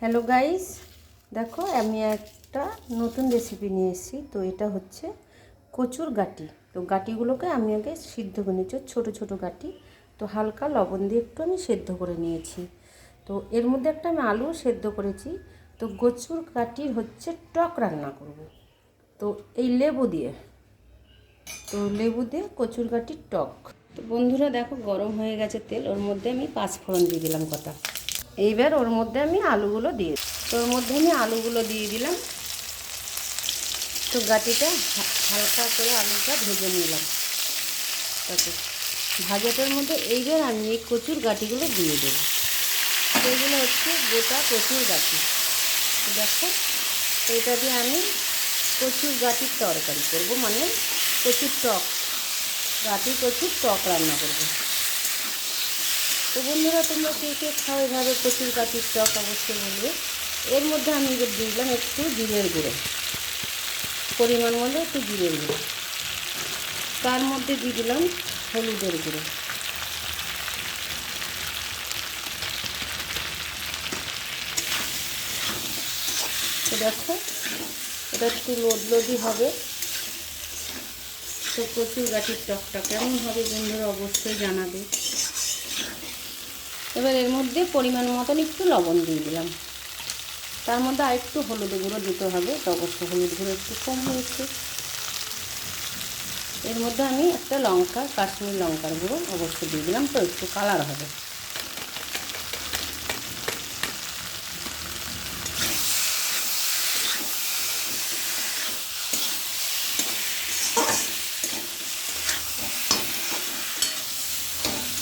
Hello guys, দেখো আমি একটা নতুন রেসিপি নিয়ে এসেছি। তো এটা হচ্ছে কচুর গাটি। তো গাটিগুলোকে আমি আগে সিদ্ধ করে নিয়েছি, ছোটো ছোটো গাটি। তো হালকা লবণ দিয়ে একটু আমি সেদ্ধ করে নিয়েছি। তো এর মধ্যে একটা আমি আলু সেদ্ধ করেছি। তো কচুর গাটির হচ্ছে টক রান্না করব। তো এই লেবু দিয়ে কচুর গাটির টক। তো বন্ধুরা দেখো, গরম হয়ে গেছে তেল, ওর মধ্যে আমি 5 ফোড়ন দিয়ে দিলাম কটা। এইবার ওর মধ্যে আমি আলুগুলো দিয়ে, তো ওর মধ্যে আমি আলুগুলো দিয়ে দিলাম। তো গাটিটা হালকা করে আলুটা ভেজে নিলাম। তারপর ভাজাটার মধ্যে এইবার আমি এই কচুর গাটিগুলো দিয়ে দেবো। এগুলো হচ্ছে গোটা কচুর গাটি। দেখো, তো এটা দিয়ে আমি কচুর গাটির তরকারি করবো, মানে কচুর টক, কচুর টক রান্না করবো। তো বন্ধুরা, তোমরা কে কে খাও এভাবে কচুর গাটির টক অবশ্যই বলবে। এর মধ্যে আমি এবার দিলাম একটু জিরের গুঁড়ো, পরিমাণ মতো একটু জিরের গুঁড়ো। তার মধ্যে দিয়ে দিলাম হলুদের গুঁড়ো। তো দেখো, এটা একটু লোদলোদি হবে। তো কচুর গাটির টকটা কেমন হবে বন্ধুরা অবশ্যই জানাবে। এবার এর মধ্যে পরিমাণ মতন একটু লবণ দিয়ে দিলাম। তার মধ্যে আর একটু হলুদ গুঁড়ো দিতে হবে, তো অবশ্য হলুদ গুঁড়ো একটু কম হয়েছে। এর মধ্যে আমি একটা লঙ্কা, কাশ্মীরি লঙ্কার গুঁড়ো অবশ্যই দিয়ে দিলাম, তো একটু কালার হবে।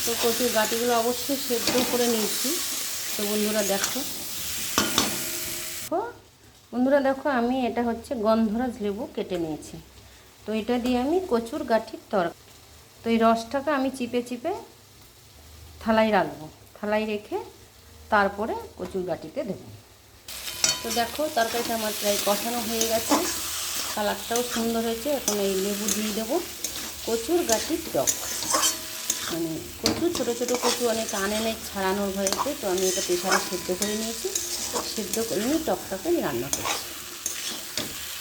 তো কচুর গাটিগুলো অবশ্যই সেদ্ধ করে নিয়েছি। তো বন্ধুরা দেখো, আমি এটা হচ্ছে গন্ধরাজ লেবু কেটে নিয়েছি। তো এটা দিয়ে আমি কচুর গাঠির তরকারি, তো এই রসটাকে আমি চিপে চিপে থালায় রাখবো। থালায় রেখে তারপরে কচুর গাটিতে দেবো। তো দেখো, তরকারিটা আমার প্রায় কষানো হয়ে গেছে, কালারটাও সুন্দর হয়েছে। এখন এই লেবু দিয়ে দেবো কচুর গাটির টক। মানে কচু, ছোটো ছোটো কচু অনেক আনে নেই ছাড়ানোর ভয়েতে। তো আমি এটা প্রেশারে সেদ্ধ করে নিয়েছি। সেদ্ধ করে নিয়ে টকটাকে আমি রান্না করছি।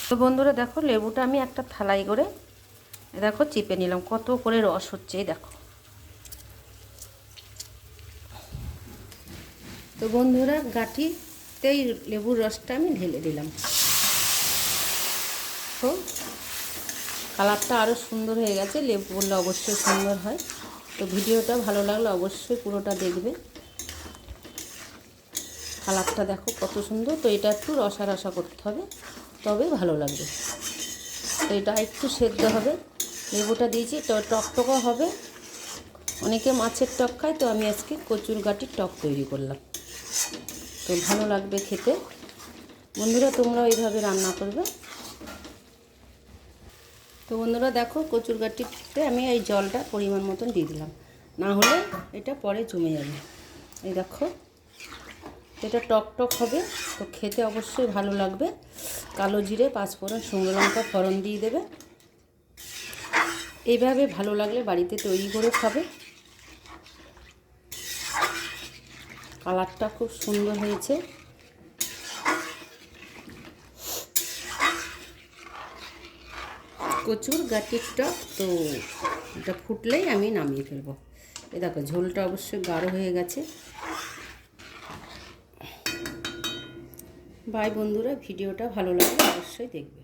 তো বন্ধুরা দেখো, লেবুটা আমি একটা থালায় করে দেখো চিপে নিলাম, কত করে রস হচ্ছে দেখো। তো বন্ধুরা, গাঠিতেই লেবুর রসটা আমি ঢেলে দিলাম। তো কালারটা আরও সুন্দর হয়ে গেছে, লেবু বললে অবশ্যই সুন্দর হয়। তো ভিডিওটা ভালো লাগলে অবশ্যই পুরোটা দেখবে। কালারটা দেখো কত সুন্দর। তো এটা একটু রসা রসা করতে হবে, তবে ভালো লাগবে। তো এটা একটু সেদ্ধ হবে, লেবুটা দিয়েছি তো টকটকও হবে। অনেকে মাছের টক খায়, তো আমি আজকে কচুর গাটির টক তৈরি করলাম। তো ভালো লাগবে খেতে। বন্ধুরা, তোমরাও এইভাবে রান্না করবে। তো বন্ধুরা দেখো, কচুর গাটিতে আমি এই জলটা পরিমাণ মতন দিয়ে দিলাম, না হলে এটা পরে জমে যাবে। এই দেখো, এটা টক টক হবে, তো খেতে অবশ্যই ভালো লাগবে। কালো জিরে, 5 ফোড়ন, শুকনো লঙ্কা ফোড়ন দিয়ে দেবে। এইভাবে ভালো লাগলে বাড়িতে তৈরি করে খাবে। কালারটা খুব সুন্দর হয়েছে। কচুর গাটির টক, তো এটা ফুটলেই আমি নামিয়ে ফেলবো। এই দেখো, ঝোলটা অবশ্যই গাঢ় হয়ে গেছে। বাই বন্ধুরা, ভিডিওটা ভালো লাগলে অবশ্যই দেখবে।